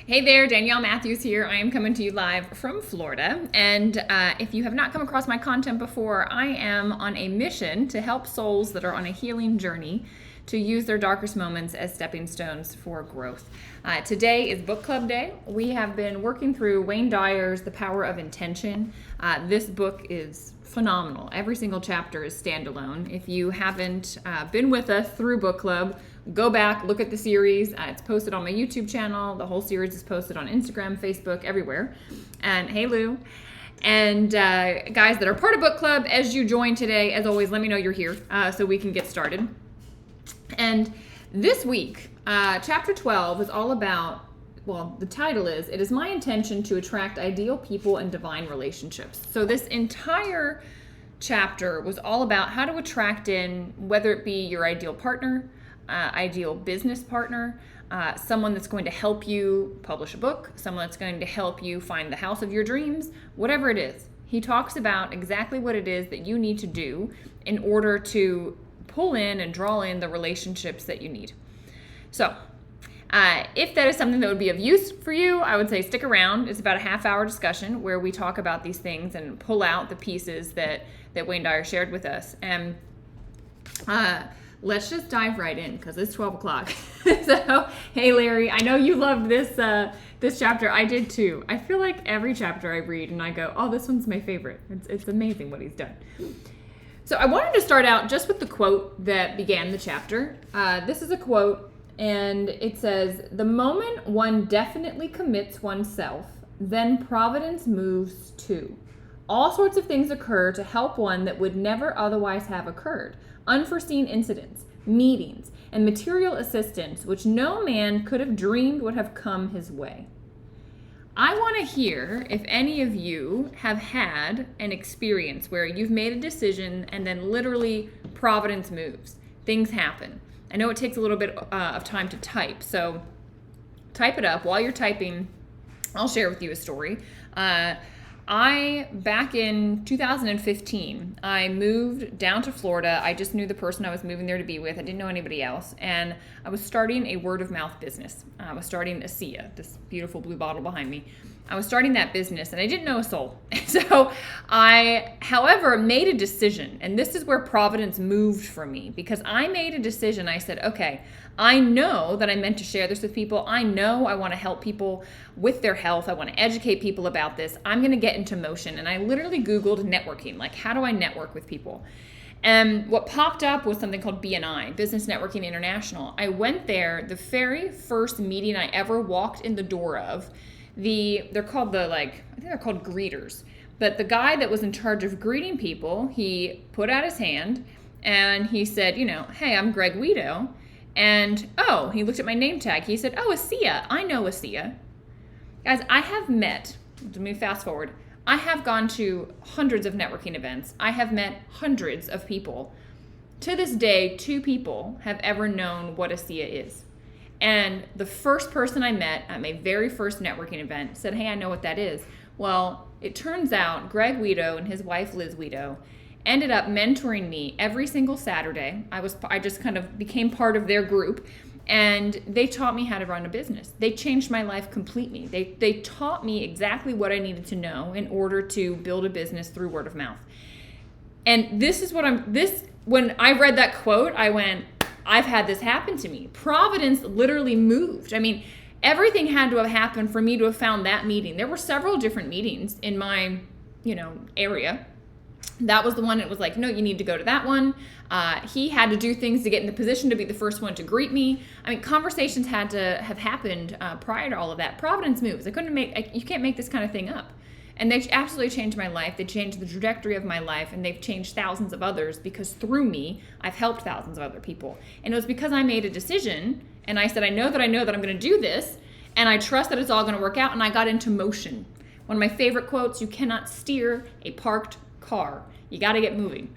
Hey there, Danielle Matthews here. I am coming to you live from Florida. And if you have not come across my content before, I am on a mission to help souls that are on a healing journey to use their darkest moments as stepping stones for growth. Today is book club day. We have been working through Wayne Dyer's The Power of Intention. This book is phenomenal. Every single chapter is standalone. If you haven't been with us through book club, go back, look at the series. It's posted on my YouTube channel. The whole series is posted on Instagram, Facebook, everywhere. And hey, Lou. And guys that are part of book club, as you join today, as always, let me know you're here so we can get started. And this week, chapter 12 is all about, well, the title is, It is my intention to attract ideal people and divine relationships. So this entire chapter was all about how to attract in, whether it be your ideal partner, ideal business partner, someone that's going to help you publish a book, someone that's going to help you find the house of your dreams, whatever it is. He talks about exactly what it is that you need to do in order to pull in and draw in the relationships that you need. So if that is something that would be of use for you, I would say stick around. It's about a half-hour discussion where we talk about these things and pull out the pieces that Wayne Dyer shared with us. And let's just dive right in because it's 12 o'clock. So, hey, Larry, I know you loved this chapter. I did too. I feel like every chapter I read and I go, oh, this one's my favorite. It's amazing what he's done. So I wanted to start out just with the quote that began the chapter. This is a quote, and it says, "The moment one definitely commits oneself, then providence moves too. All sorts of things occur to help one that would never otherwise have occurred. Unforeseen incidents, meetings, and material assistance which no man could have dreamed would have come his way." I want to hear if any of you have had an experience where you've made a decision and then literally providence moves. Things happen. I know it takes a little bit of time to type, so type it up. While you're typing, I'll share with you a story. Back in 2015, I moved down to Florida. I just knew the person I was moving there to be with. I didn't know anybody else. And I was starting a word of mouth business. I was starting Asia, this beautiful blue bottle behind me. I was starting that business and I didn't know a soul. So I, however, made a decision. And this is where providence moved for me because I made a decision. I said, okay, I know that I meant to share this with people. I know I want to help people with their health. I want to educate people about this. I'm going to get into motion. And I literally Googled networking, like how do I network with people? And what popped up was something called BNI, Business Networking International. I went there, the very first meeting I ever walked in the door of, they're called I think they're called greeters. But the guy that was in charge of greeting people, he put out his hand and he said, hey, I'm Greg Guido. And, he looked at my name tag. He said, Asia. I know Asia. Guys, I have met, let me fast forward. I have gone to hundreds of networking events. I have met hundreds of people. To this day, 2 people have ever known what Asia is. And the first person I met at my very first networking event said, hey, I know what that is. Well, it turns out Greg Guido and his wife, Liz Guido, ended up mentoring me every single Saturday. I just kind of became part of their group, and they taught me how to run a business. They changed my life completely. They taught me exactly what I needed to know in order to build a business through word of mouth. And this is when I read that quote, I went, I've had this happen to me. Providence literally moved. I mean, everything had to have happened for me to have found that meeting. There were several different meetings in my, area. That was the one that was like, no, you need to go to that one. He had to do things to get in the position to be the first one to greet me. I mean, conversations had to have happened prior to all of that. Providence moves. You can't make this kind of thing up. And they absolutely changed my life. They changed the trajectory of my life, and they've changed thousands of others because through me, I've helped thousands of other people. And it was because I made a decision, and I said, I know that I'm going to do this, and I trust that it's all going to work out, and I got into motion. One of my favorite quotes, you cannot steer a parked car. You got to get moving.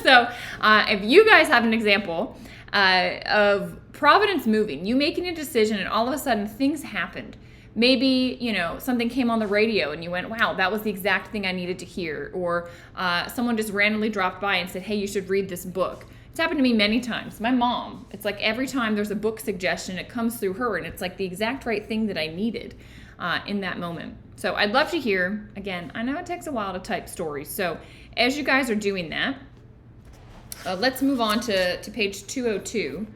So if you guys have an example of providence moving, you making a decision, and all of a sudden things happened. Maybe, something came on the radio and you went, wow, that was the exact thing I needed to hear. Or someone just randomly dropped by and said, hey, you should read this book. It's happened to me many times. My mom, it's like every time there's a book suggestion, it comes through her, and it's like the exact right thing that I needed in that moment. So I'd love to hear, again, I know it takes a while to type stories. So as you guys are doing that, let's move on to page 202.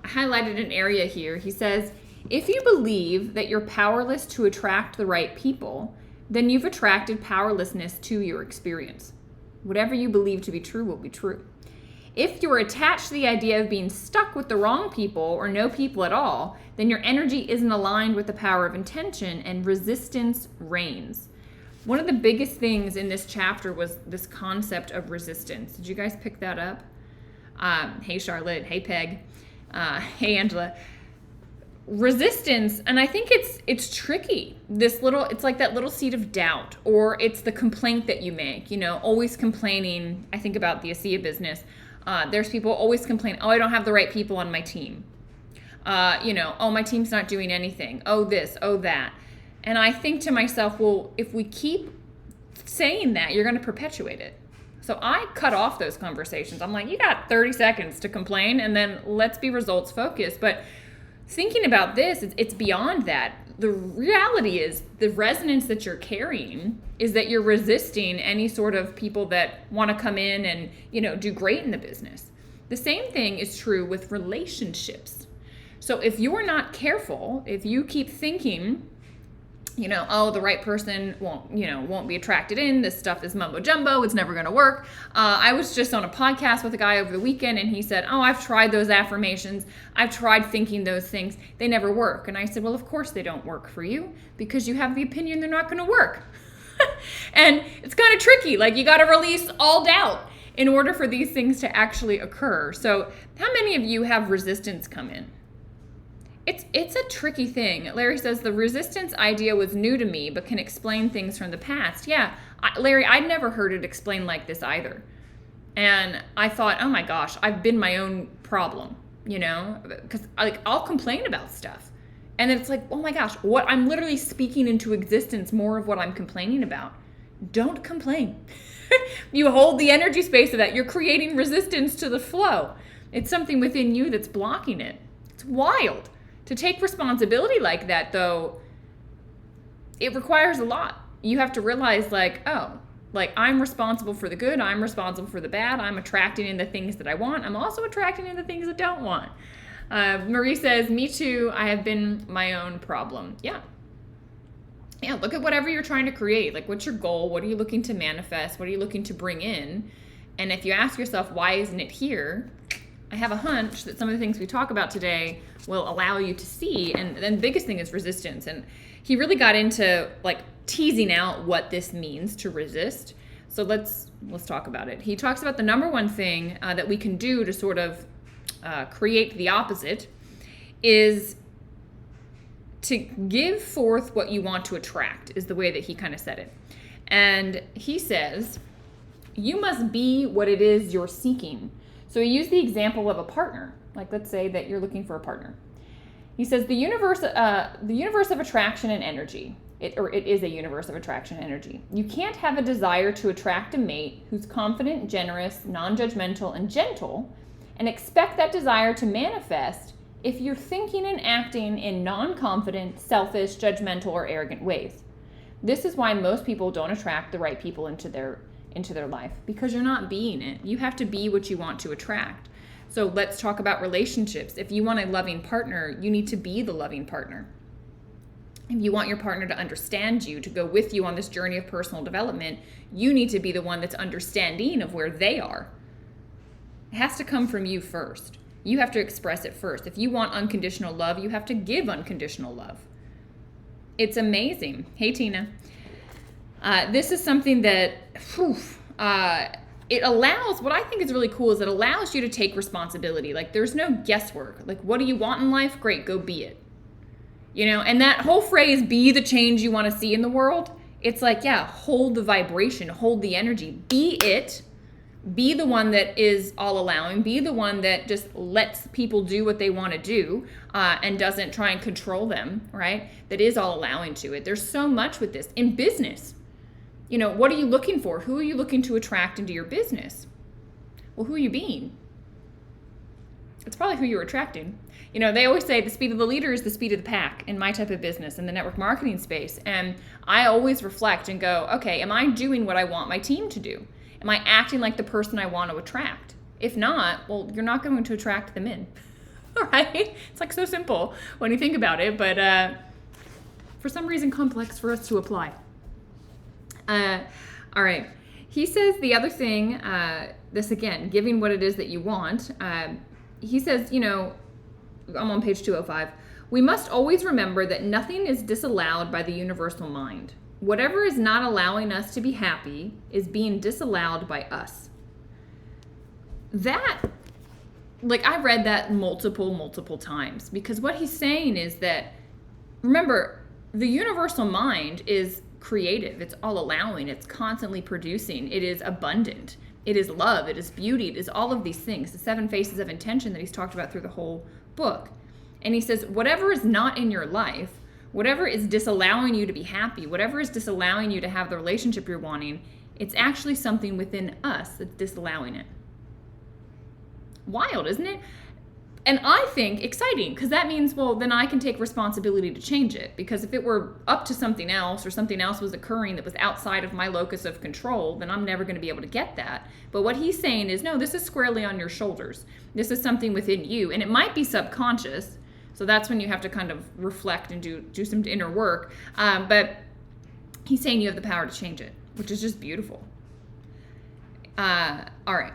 I highlighted an area here. He says, if you believe that you're powerless to attract the right people, then you've attracted powerlessness to your experience. Whatever you believe to be true will be true. If you're attached to the idea of being stuck with the wrong people or no people at all, then your energy isn't aligned with the power of intention and resistance reigns. One of the biggest things in this chapter was this concept of resistance. Did you guys pick that up? Hey, Charlotte. Hey, Peg. Hey, Angela. Resistance, and I think it's tricky. It's like that little seed of doubt, or it's the complaint that you make, always complaining. I think about the ASEA business. There's people always complain, oh, I don't have the right people on my team. Oh, my team's not doing anything. Oh, this, oh, that. And I think to myself, well, if we keep saying that, you're going to perpetuate it. So I cut off those conversations. I'm like, you got 30 seconds to complain, and then let's be results focused. But thinking about this, it's beyond that. The reality is the resonance that you're carrying is that you're resisting any sort of people that want to come in and, do great in the business. The same thing is true with relationships. So if you're not careful, if you keep thinking, oh, the right person won't be attracted in. This stuff is mumbo jumbo. It's never going to work. I was just on a podcast with a guy over the weekend, and he said, oh, I've tried those affirmations. I've tried thinking those things. They never work. And I said, well, of course they don't work for you, because you have the opinion they're not going to work. And it's kind of tricky. Like, you got to release all doubt in order for these things to actually occur. So how many of you have resistance come in? It's a tricky thing. Larry says, the resistance idea was new to me, but can explain things from the past. Yeah, Larry, I'd never heard it explained like this either. And I thought, oh my gosh, I've been my own problem, because I'll complain about stuff. And then it's like, oh my gosh, I'm literally speaking into existence more of what I'm complaining about. Don't complain. You hold the energy space of that. You're creating resistance to the flow. It's something within you that's blocking it. It's wild. To take responsibility like that, though, it requires a lot. You have to realize, I'm responsible for the good, I'm responsible for the bad, I'm attracting in the things that I want, I'm also attracting in the things I don't want. Marie says, me too, I have been my own problem. Yeah, look at whatever you're trying to create. Like, what's your goal? What are you looking to manifest? What are you looking to bring in? And if you ask yourself, why isn't it here? I have a hunch that some of the things we talk about today will allow you to see. And then the biggest thing is resistance. And he really got into teasing out what this means to resist. So let's talk about it. He talks about the number one thing that we can do to sort of create the opposite is to give forth what you want to attract, is the way that he kind of said it. And he says, you must be what it is you're seeking. So he used the example of a partner. Like, let's say that you're looking for a partner. He says the universe of attraction and energy. It is a universe of attraction and energy. You can't have a desire to attract a mate who's confident, generous, non-judgmental, and gentle, and expect that desire to manifest if you're thinking and acting in non-confident, selfish, judgmental, or arrogant ways. This is why most people don't attract the right people into their life, because you're not being it. You have to be what you want to attract. So let's talk about relationships. If you want a loving partner, you need to be the loving partner. If you want your partner to understand you, to go with you on this journey of personal development, you need to be the one that's understanding of where they are. It has to come from you first. You have to express it first. If you want unconditional love, you have to give unconditional love. It's amazing. Hey, Tina. This is something that, it allows, what I think is really cool is it allows you to take responsibility. Like, there's no guesswork. Like, what do you want in life? Great, go be it. And that whole phrase, be the change you want to see in the world, it's like, yeah, hold the vibration, hold the energy, be it, be the one that is all allowing, be the one that just lets people do what they want to do and doesn't try and control them, right? That is all allowing to it. There's so much with this. In business, what are you looking for? Who are you looking to attract into your business? Well, who are you being? it's probably who you're attracting. You know, they always say the speed of the leader is the speed of the pack in my type of business, in the network marketing space. And I always reflect and go, okay, am I doing what I want my team to do? Am I acting like the person I want to attract? If not, well, you're not going to attract them in. All right? It's like so simple when you think about it, but for some reason complex for us to apply. All right. He says the other thing, this again, giving what it is that you want. He says, you know, I'm on page 205. We must always remember that nothing is disallowed by the universal mind. Whatever is not allowing us to be happy is being disallowed by us. That, like, I read that multiple times, because what he's saying is that, remember, the universal mind is creative. It's all allowing. It's constantly producing. It is abundant. It is love. It is beauty. It is all of these things, the 7 faces of intention that he's talked about through the whole book. And he says, whatever is not in your life, whatever is disallowing you to be happy, whatever is disallowing you to have the relationship you're wanting, it's actually something within us that's disallowing it. Wild, isn't it? And I think exciting, because that means, well, then I can take responsibility to change it. Because if it were up to something else, or something else was occurring that was outside of my locus of control, then I'm never going to be able to get that. But what he's saying is, no, this is squarely on your shoulders. This is something within you, and it might be subconscious. So that's when you have to kind of reflect and do some inner work. But he's saying you have the power to change it, which is just beautiful. All right.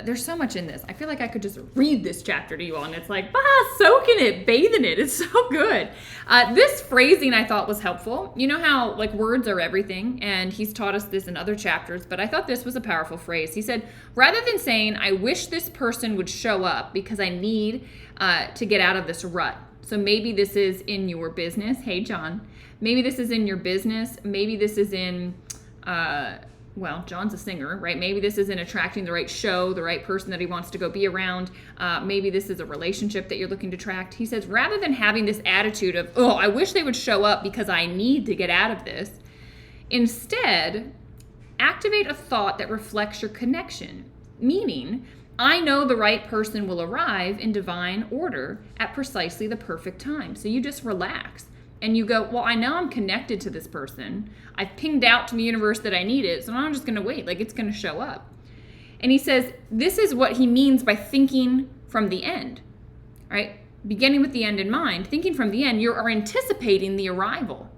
There's so much in this. I feel like I could just read this chapter to you all, and it's like, soak in it, bathe in it. It's so good. This phrasing I thought was helpful. You know how, like, words are everything, and he's taught us this in other chapters, but I thought this was a powerful phrase. He said, rather than saying, I wish this person would show up because I need to get out of this rut. So maybe this is in your business. Hey, John. Maybe this is in your business. Maybe this is in... well, John's a singer, right? Maybe this is in attracting the right show, the right person that he wants to go be around. Maybe this is a relationship that you're looking to attract. He says, rather than having this attitude of, oh, I wish they would show up because I need to get out of this, instead, activate a thought that reflects your connection. Meaning, I know the right person will arrive in divine order at precisely the perfect time. So you just relax. And you go, well, I know I'm connected to this person. I've pinged out to the universe that I need it, so now I'm just going to wait. Like, it's going to show up. And he says, this is what he means by thinking from the end, right? Beginning with the end in mind, thinking from the end, you are anticipating the arrival.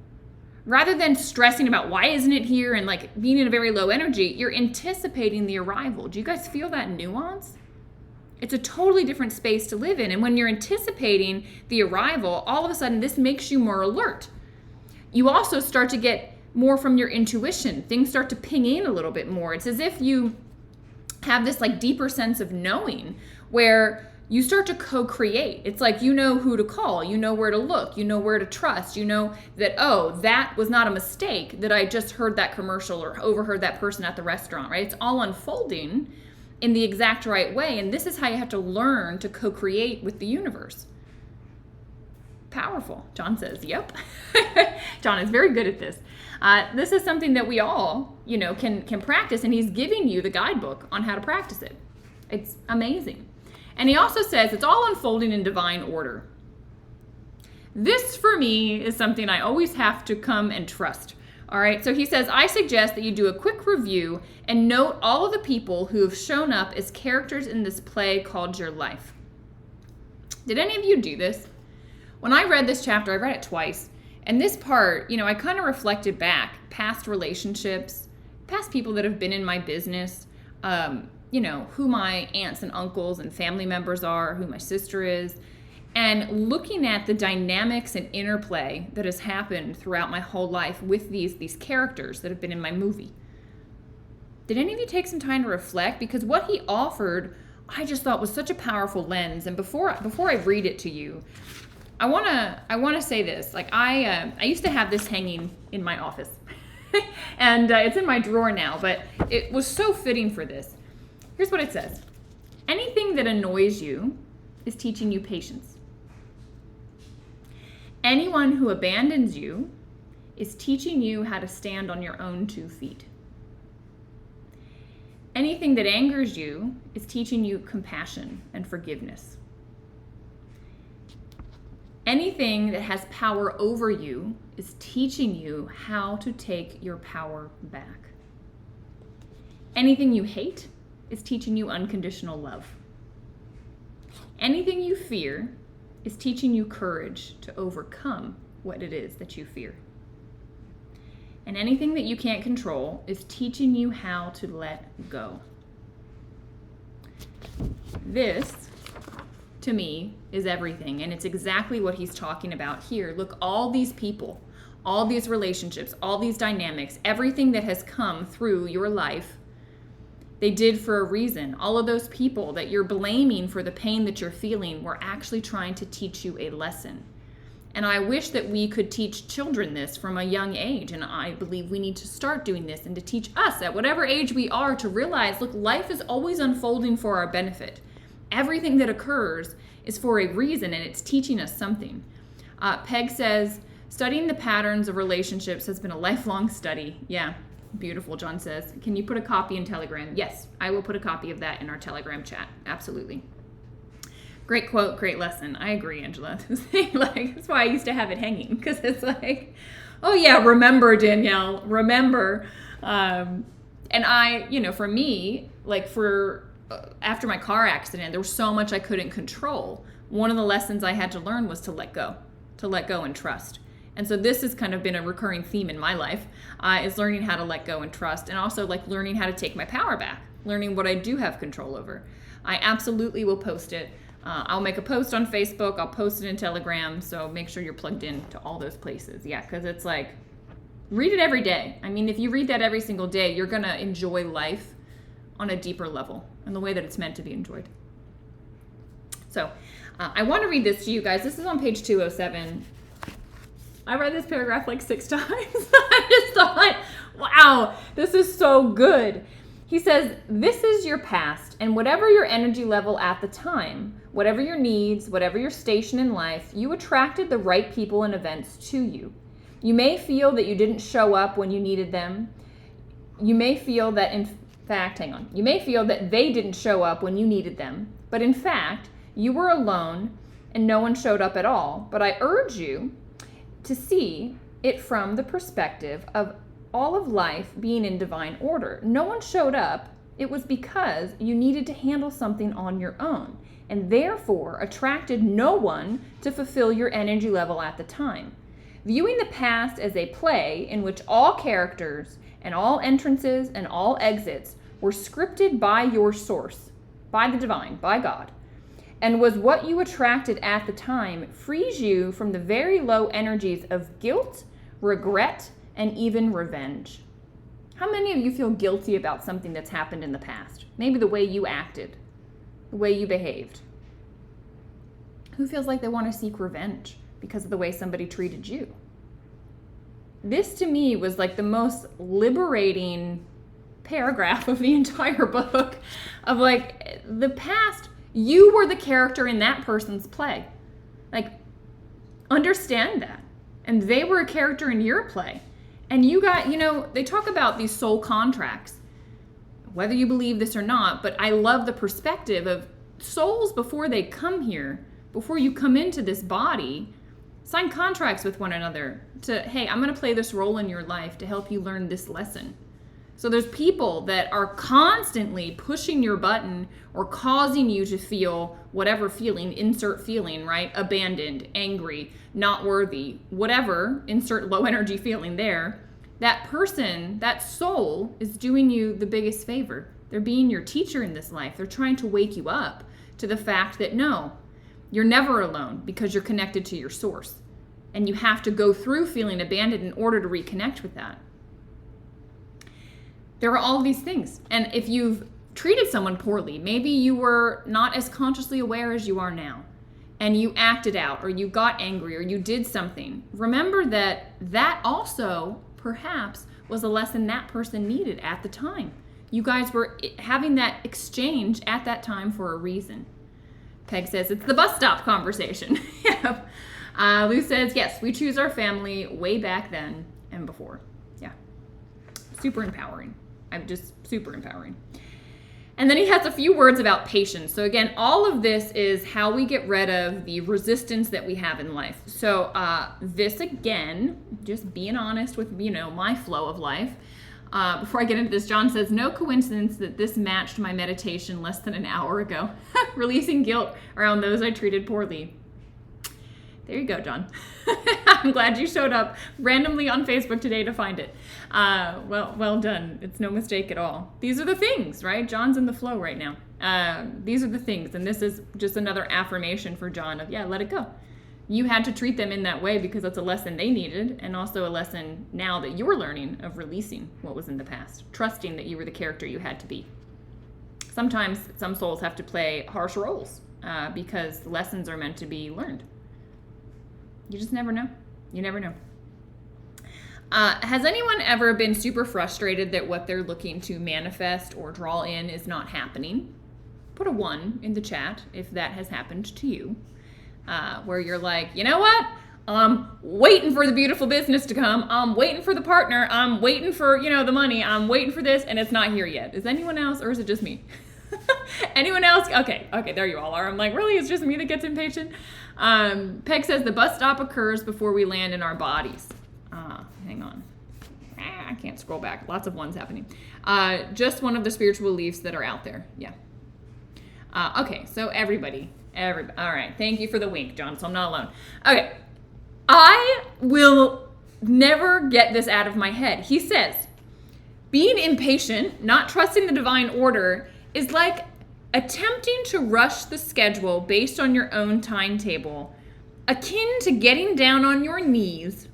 Rather than stressing about why isn't it here and, like, being in a very low energy, you're anticipating the arrival. Do you guys feel that nuance? It's a totally different space to live in. And when you're anticipating the arrival, all of a sudden this makes you more alert. You also start to get more from your intuition. Things start to ping in a little bit more. It's as if you have this, like, deeper sense of knowing where you start to co-create. It's like you know who to call, you know where to look, you know where to trust, you know that, oh, that was not a mistake that I just heard that commercial or overheard that person at the restaurant, right? It's all unfolding in the exact right way. And this is how you have to learn to co-create with the universe. Powerful. John says, yep. John is very good at this. This is something that we all, you know, can practice, and he's giving you the guidebook on how to practice it. It's amazing. And he also says it's all unfolding in divine order. This, for me, is something I always have to come and trust. All right, so he says, I suggest that you do a quick review and note all of the people who have shown up as characters in this play called your life. Did any of you do this? When I read this chapter, I read it twice. And this part, you know, I kind of reflected back, past relationships, past people that have been in my business, you know, who my aunts and uncles and family members are, who my sister is, and looking at the dynamics and interplay that has happened throughout my whole life with these characters that have been in my movie. Did any of you take some time to reflect? Because what he offered, I just thought was such a powerful lens. And before I read it to you, I wanna say this. Like, I used to have this hanging in my office, and it's in my drawer now. But it was so fitting for this. Here's what it says: anything that annoys you is teaching you patience. Anyone who abandons you is teaching you how to stand on your own 2 feet. Anything that angers you is teaching you compassion and forgiveness. Anything that has power over you is teaching you how to take your power back. Anything you hate is teaching you unconditional love. Anything you fear is teaching you courage to overcome what it is that you fear. And anything that you can't control is teaching you how to let go. This, to me, is everything. And it's exactly what he's talking about here. Look, all these people, all these relationships, all these dynamics, everything that has come through your life, they did for a reason. All of those people that you're blaming for the pain that you're feeling were actually trying to teach you a lesson. And I wish that we could teach children this from a young age. And I believe we need to start doing this and to teach us at whatever age we are to realize, look, life is always unfolding for our benefit. Everything that occurs is for a reason, and it's teaching us something. Peg says, studying the patterns of relationships has been a lifelong study. Yeah, beautiful, John says. Can you put a copy in Telegram? Yes, I will put a copy of that in our Telegram chat. Absolutely. Great quote, great lesson. I agree, Angela. That's why I used to have it hanging, because it's like, oh yeah, remember, Danielle, remember. And I, for me, after my car accident, there was so much I couldn't control. One of the lessons I had to learn was to let go and trust. And so this has kind of been a recurring theme in my life, is learning how to let go and trust, and also learning how to take my power back, learning what I do have control over. I absolutely will post it. I'll make a post on Facebook. I'll post it in Telegram. So make sure you're plugged in to all those places. Yeah, because it's read it every day. I mean, if you read that every single day, you're going to enjoy life on a deeper level in the way that it's meant to be enjoyed. So I want to read this to you guys. This is on page 207. I read this paragraph 6 times. I just thought, wow, this is so good. He says, this is your past, and whatever your energy level at the time, whatever your needs, whatever your station in life, you attracted the right people and events to you. You may feel that you didn't show up when you needed them. You may feel that, you may feel that they didn't show up when you needed them. But in fact, you were alone and no one showed up at all. But I urge you to see it from the perspective of all of life being in divine order. No one showed up. It was because you needed to handle something on your own, and therefore attracted no one to fulfill your energy level at the time. Viewing the past as a play in which all characters and all entrances and all exits were scripted by your source, by the divine, by God, and was what you attracted at the time, frees you from the very low energies of guilt, regret, and even revenge. How many of you feel guilty about something that's happened in the past? Maybe the way you acted, the way you behaved. Who feels like they want to seek revenge because of the way somebody treated you? This to me was the most liberating paragraph of the entire book of the past. You were the character in that person's play. Understand that. And they were a character in your play. And you got, they talk about these soul contracts, whether you believe this or not, but I love the perspective of souls before they come here, before you come into this body, sign contracts with one another to, hey, I'm going to play this role in your life to help you learn this lesson. So there's people that are constantly pushing your button or causing you to feel whatever feeling, insert feeling, right? Abandoned, angry, not worthy, whatever, insert low energy feeling there. That person, that soul is doing you the biggest favor. They're being your teacher in this life. They're trying to wake you up to the fact that no, you're never alone because you're connected to your source. And you have to go through feeling abandoned in order to reconnect with that. There are all these things. And if you've treated someone poorly, maybe you were not as consciously aware as you are now, and you acted out, or you got angry, or you did something, remember that also perhaps was a lesson that person needed at the time. You guys were having that exchange at that time for a reason. Peg says it's the bus stop conversation. Yeah. Lou says, yes, we choose our family way back then and before. Yeah. Super empowering. I'm just super empowering. And then he has a few words about patience. So again, all of this is how we get rid of the resistance that we have in life. So this again, just being honest with, my flow of life. Before I get into this, John says, no coincidence that this matched my meditation less than an hour ago. Releasing guilt around those I treated poorly. There you go, John. I'm glad you showed up randomly on Facebook today to find it. Well done. It's no mistake at all. These are the things, right? John's in the flow right now. These are the things, and this is just another affirmation for John of, let it go. You had to treat them in that way because that's a lesson they needed, and also a lesson now that you're learning of releasing what was in the past, trusting that you were the character you had to be. Sometimes some souls have to play harsh roles because the lessons are meant to be learned. You just never know. You never know. Has anyone ever been super frustrated that what they're looking to manifest or draw in is not happening? Put a 1 in the chat if that has happened to you. Where you're like, you know what? I'm waiting for the beautiful business to come. I'm waiting for the partner. I'm waiting for, the money. I'm waiting for this, and it's not here yet. Is anyone else, or is it just me? Anyone else? Okay, there you all are. I'm like, really? It's just me that gets impatient? Peg says the bus stop occurs before we land in our bodies. Hang on. I can't scroll back. Lots of 1s happening. Just one of the spiritual beliefs that are out there. Yeah. Okay, so everybody. All right. Thank you for the wink, John, so I'm not alone. Okay. I will never get this out of my head. He says, being impatient, not trusting the divine order, is like attempting to rush the schedule based on your own timetable, akin to getting down on your knees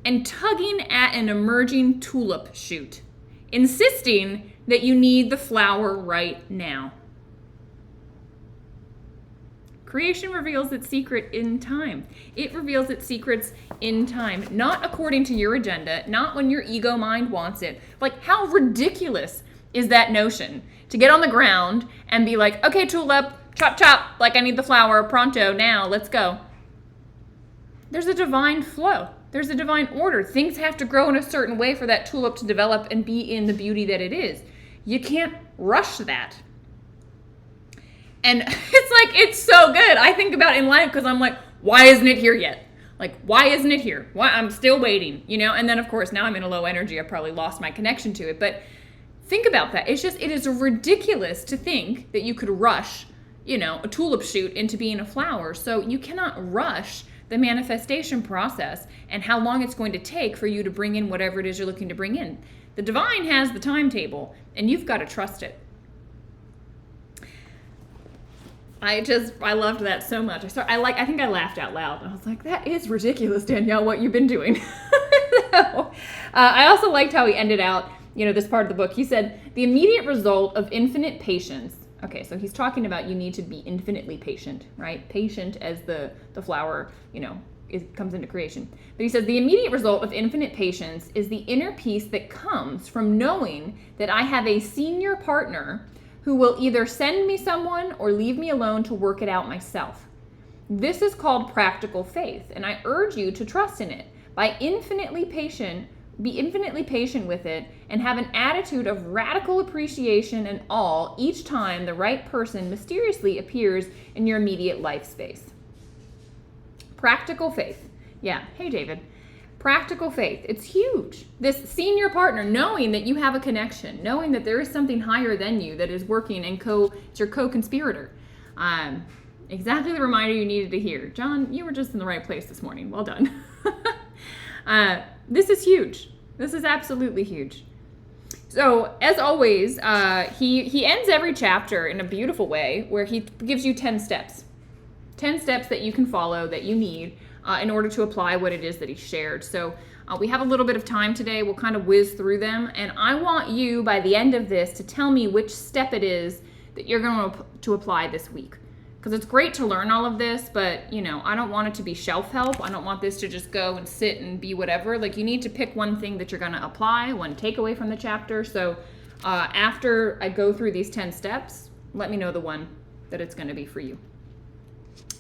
and tugging at an emerging tulip shoot, insisting that you need the flower right now. Creation reveals its secret in time. It reveals its secrets in time, not according to your agenda, not when your ego mind wants it. Like, how ridiculous is that notion? To get on the ground and be like, okay, tulip, chop, chop, like I need the flower, pronto, now, let's go. There's a divine flow. There's a divine order. Things have to grow in a certain way for that tulip to develop and be in the beauty that it is. You can't rush that. And it's so good. I think about in life because I'm like, why isn't it here yet? Like, why isn't it here? Why? I'm still waiting, And then, of course, now I'm in a low energy. I've probably lost my connection to it. But think about that. It is ridiculous to think that you could rush, a tulip shoot into being a flower. So you cannot rush the manifestation process and how long it's going to take for you to bring in whatever it is you're looking to bring in. The divine has the timetable, and you've got to trust it. I loved that so much. I think I laughed out loud. I was like, that is ridiculous, Danielle, what you've been doing. I also liked how he ended out, this part of the book. He said, the immediate result of infinite patience. Okay, so he's talking about you need to be infinitely patient, right? Patient as the flower, comes into creation. But he says, the immediate result of infinite patience is the inner peace that comes from knowing that I have a senior partner who will either send me someone or leave me alone to work it out myself. This is called practical faith, and I urge you to trust in it. Be infinitely patient with it, and have an attitude of radical appreciation and awe each time the right person mysteriously appears in your immediate life space. Practical faith. Yeah, hey David. Practical faith. It's huge. This senior partner, knowing that you have a connection, knowing that there is something higher than you that is working and it's your co-conspirator. Exactly the reminder you needed to hear. John, you were just in the right place this morning. Well done. This is huge. This is absolutely huge. So, as always, he ends every chapter in a beautiful way where he gives you 10 steps. 10 steps that you can follow, that you need, in order to apply what it is that he shared. So we have a little bit of time today. We'll kind of whiz through them. And I want you, by the end of this, to tell me which step it is that you're going to apply this week. Because it's great to learn all of this, but, I don't want it to be shelf help. I don't want this to just go and sit and be whatever. Like, you need to pick one thing that you're going to apply, one takeaway from the chapter. So after I go through these 10 steps, let me know the one that it's going to be for you.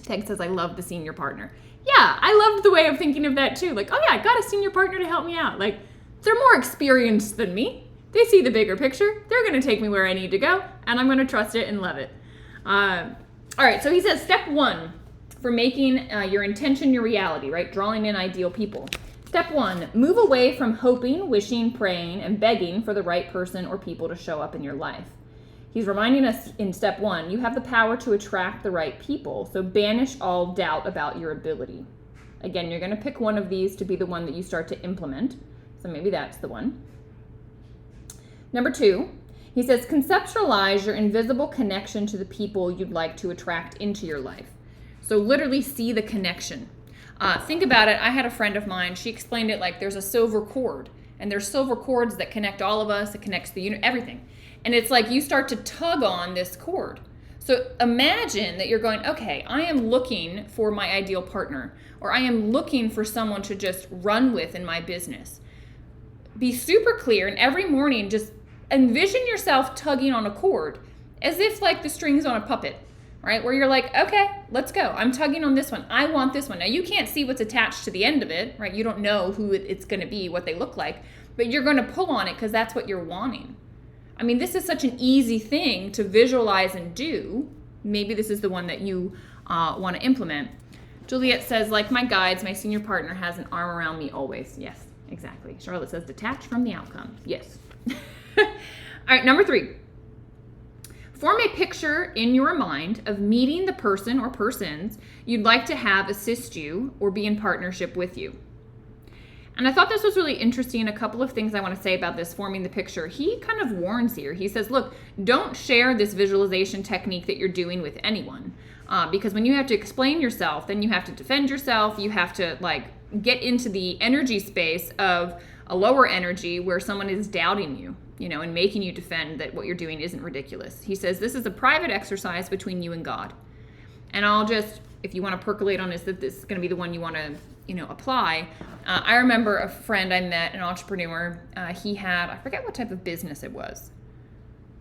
Peg says, I love the senior partner. Yeah, I loved the way of thinking of that too. Like, oh yeah, I got a senior partner to help me out. Like, they're more experienced than me. They see the bigger picture. They're going to take me where I need to go, and I'm going to trust it and love it. All right, so he says step 1 for making your intention your reality, right? Drawing in ideal people. Step 1, move away from hoping, wishing, praying, and begging for the right person or people to show up in your life. He's reminding us in step 1, you have the power to attract the right people, so banish all doubt about your ability. Again, you're going to pick one of these to be the one that you start to implement, so maybe that's the one. Number 2, he says conceptualize your invisible connection to the people you'd like to attract into your life. So literally see the connection. Think about it. I had a friend of mine, she explained it like there's a silver cord, and there's silver cords that connect all of us, it connects the everything. And it's like you start to tug on this cord. So imagine that you're going, okay, I am looking for my ideal partner, or I am looking for someone to just run with in my business. Be super clear, and every morning just envision yourself tugging on a cord as if like the strings on a puppet, right? Where you're like, okay, let's go. I'm tugging on this one. I want this one. Now you can't see what's attached to the end of it, right? You don't know who it's going to be, what they look like, but you're going to pull on it because that's what you're wanting. I mean, this is such an easy thing to visualize and do. Maybe this is the one that you want to implement. Juliet says, like my guides, my senior partner has an arm around me always. Yes, exactly. Charlotte says, detach from the outcome. Yes. All right, number 3. Form a picture in your mind of meeting the person or persons you'd like to have assist you or be in partnership with you. And I thought this was really interesting. A couple of things I want to say about this, forming the picture. He kind of warns here. He says, look, don't share this visualization technique that you're doing with anyone. Because when you have to explain yourself, then you have to defend yourself. You have to like get into the energy space of a lower energy where someone is doubting you, and making you defend that what you're doing isn't ridiculous. He says this is a private exercise between you and God. And I'll just, if you want to percolate on this, that this is going to be the one you want to apply. I remember a friend I met, an entrepreneur. He had, I forget what type of business it was,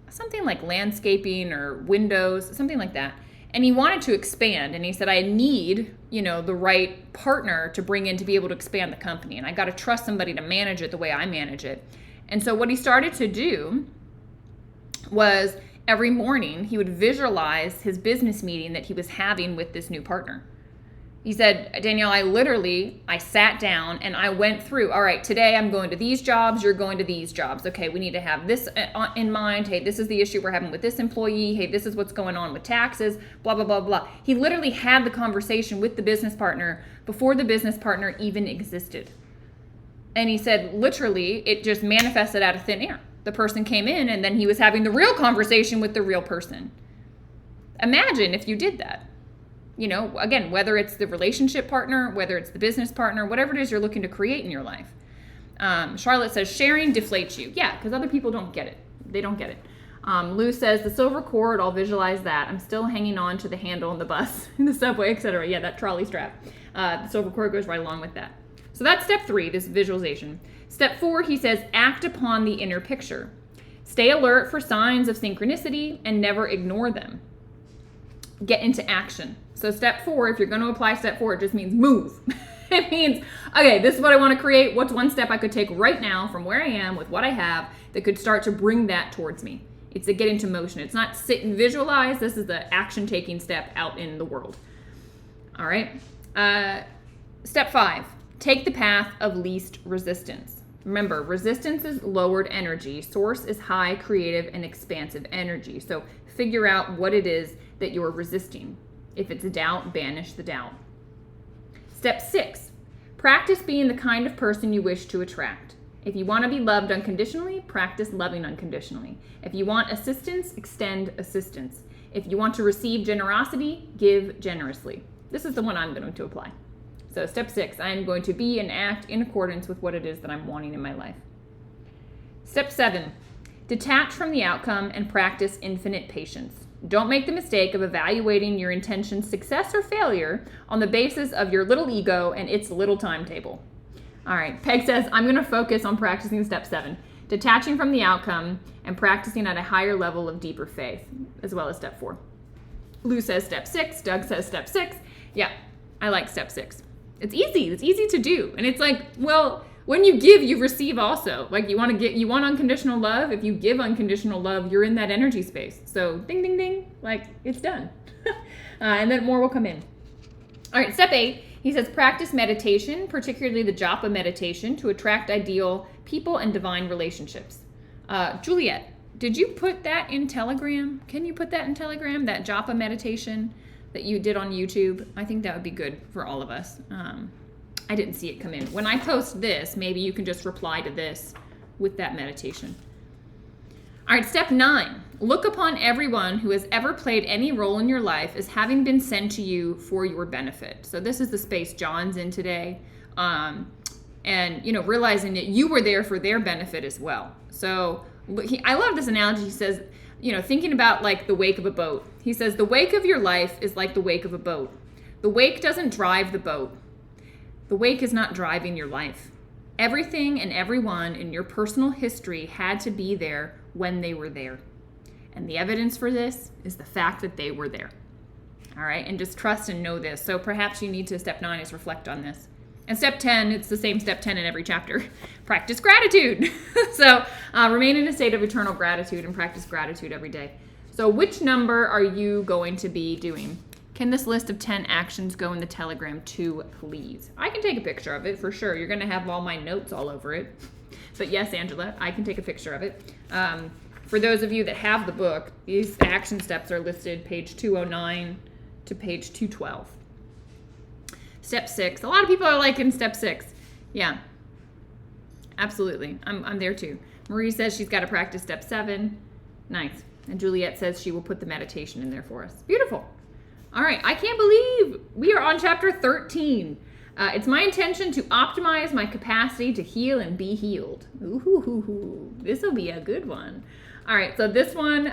something like landscaping or windows, something like that. And he wanted to expand, and he said, I need, the right partner to bring in to be able to expand the company, and I got to trust somebody to manage it the way I manage it. And so what he started to do was every morning he would visualize his business meeting that he was having with this new partner. He said, Danielle, I sat down and I went through, all right, today I'm going to these jobs, you're going to these jobs. Okay, we need to have this in mind. Hey, this is the issue we're having with this employee. Hey, this is what's going on with taxes, blah, blah, blah, blah. He literally had the conversation with the business partner before the business partner even existed. And he said, literally, it just manifested out of thin air. The person came in and then he was having the real conversation with the real person. Imagine if you did that. Again, whether it's the relationship partner, whether it's the business partner, whatever it is you're looking to create in your life. Charlotte says, sharing deflates you. Yeah, because other people don't get it. They don't get it. Lou says, the silver cord, I'll visualize that. I'm still hanging on to the handle on the bus, in the subway, etc. Yeah, that trolley strap. The silver cord goes right along with that. So that's step 3, this visualization. Step 4, he says, act upon the inner picture. Stay alert for signs of synchronicity and never ignore them. Get into action. So step 4, if you're going to apply step 4, it just means move. It means, okay, this is what I want to create. What's one step I could take right now from where I am with what I have that could start to bring that towards me? It's to get into motion. It's not sit and visualize. This is the action-taking step out in the world. All right. Step 5, take the path of least resistance. Remember, resistance is lowered energy. Source is high, creative, and expansive energy. So figure out what it is that you're resisting. If it's a doubt, banish the doubt. Step 6, practice being the kind of person you wish to attract. If you want to be loved unconditionally, practice loving unconditionally. If you want assistance, extend assistance. If you want to receive generosity, give generously. This is the one I'm going to apply. So step 6, I am going to be and act in accordance with what it is that I'm wanting in my life. Step 7, detach from the outcome and practice infinite patience. Don't make the mistake of evaluating your intention's success or failure on the basis of your little ego and its little timetable. All right, Peg says, I'm going to focus on practicing step 7, detaching from the outcome and practicing at a higher level of deeper faith, as well as step 4. Lou says step 6, Doug says step 6. Yeah, I like step 6. It's easy to do. And it's like, well, when you give, you receive also. Like you want unconditional love. If you give unconditional love, you're in that energy space. So ding, ding, ding, like it's done. And then more will come in. All right, step 8, he says practice meditation, particularly the japa meditation, to attract ideal people and divine relationships. Juliet, did you put that in Telegram? Can you put that in Telegram, that japa meditation that you did on YouTube? I think that would be good for all of us. I didn't see it come in. When I post this, maybe you can just reply to this with that meditation. All right, step 9. Look upon everyone who has ever played any role in your life as having been sent to you for your benefit. So this is the space John's in today. And, realizing that you were there for their benefit as well. So I love this analogy. He says, thinking about like the wake of a boat. He says, the wake of your life is like the wake of a boat. The wake doesn't drive the boat. The wake is not driving your life. Everything and everyone in your personal history had to be there when they were there. And the evidence for this is the fact that they were there. All right, and just trust and know this. So perhaps you need to, step 9 is reflect on this. And step 10, it's the same step 10 in every chapter. Practice gratitude. So remain in a state of eternal gratitude and practice gratitude every day. So which number are you going to be doing? Can this list of 10 actions go in the Telegram too, please? I can take a picture of it for sure. You're going to have all my notes all over it. But yes, Angela, I can take a picture of it. For those of you that have the book, these action steps are listed page 209 to page 212. Step 6. A lot of people are like in step 6. Yeah, absolutely. I'm there too. Marie says she's got to practice step 7. Nice. And Juliet says she will put the meditation in there for us. Beautiful. All right. I can't believe we are on chapter 13. It's my intention to optimize my capacity to heal and be healed. Ooh, this will be a good one. All right. So this one,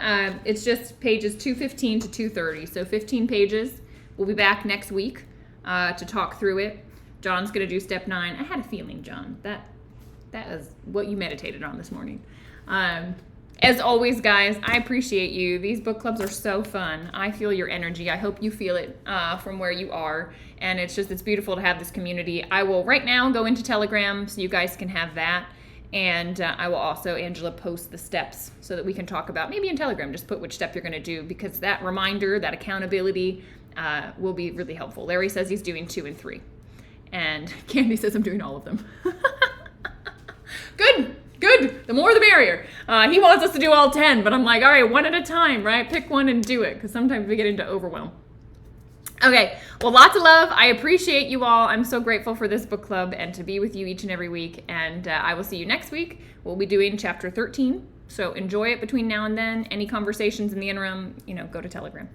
it's just pages 215 to 230. So 15 pages. We'll be back next week to talk through it. John's going to do step 9. I had a feeling, John, that is what you meditated on this morning. As always, guys, I appreciate you. These book clubs are so fun. I feel your energy. I hope you feel it from where you are. And it's beautiful to have this community. I will right now go into Telegram so you guys can have that. And I will also, Angela, post the steps so that we can talk about, maybe in Telegram, just put which step you're going to do, because that reminder, that accountability will be really helpful. Larry says he's doing 2 and 3. And Candy says I'm doing all of them. Good. The more the merrier. He wants us to do all 10, but I'm like, all right, one at a time, right? Pick one and do it, because sometimes we get into overwhelm. Okay, well, lots of love. I appreciate you all. I'm so grateful for this book club and to be with you each and every week. And I will see you next week. We'll be doing chapter 13. So enjoy it between now and then. Any conversations in the interim, go to Telegram.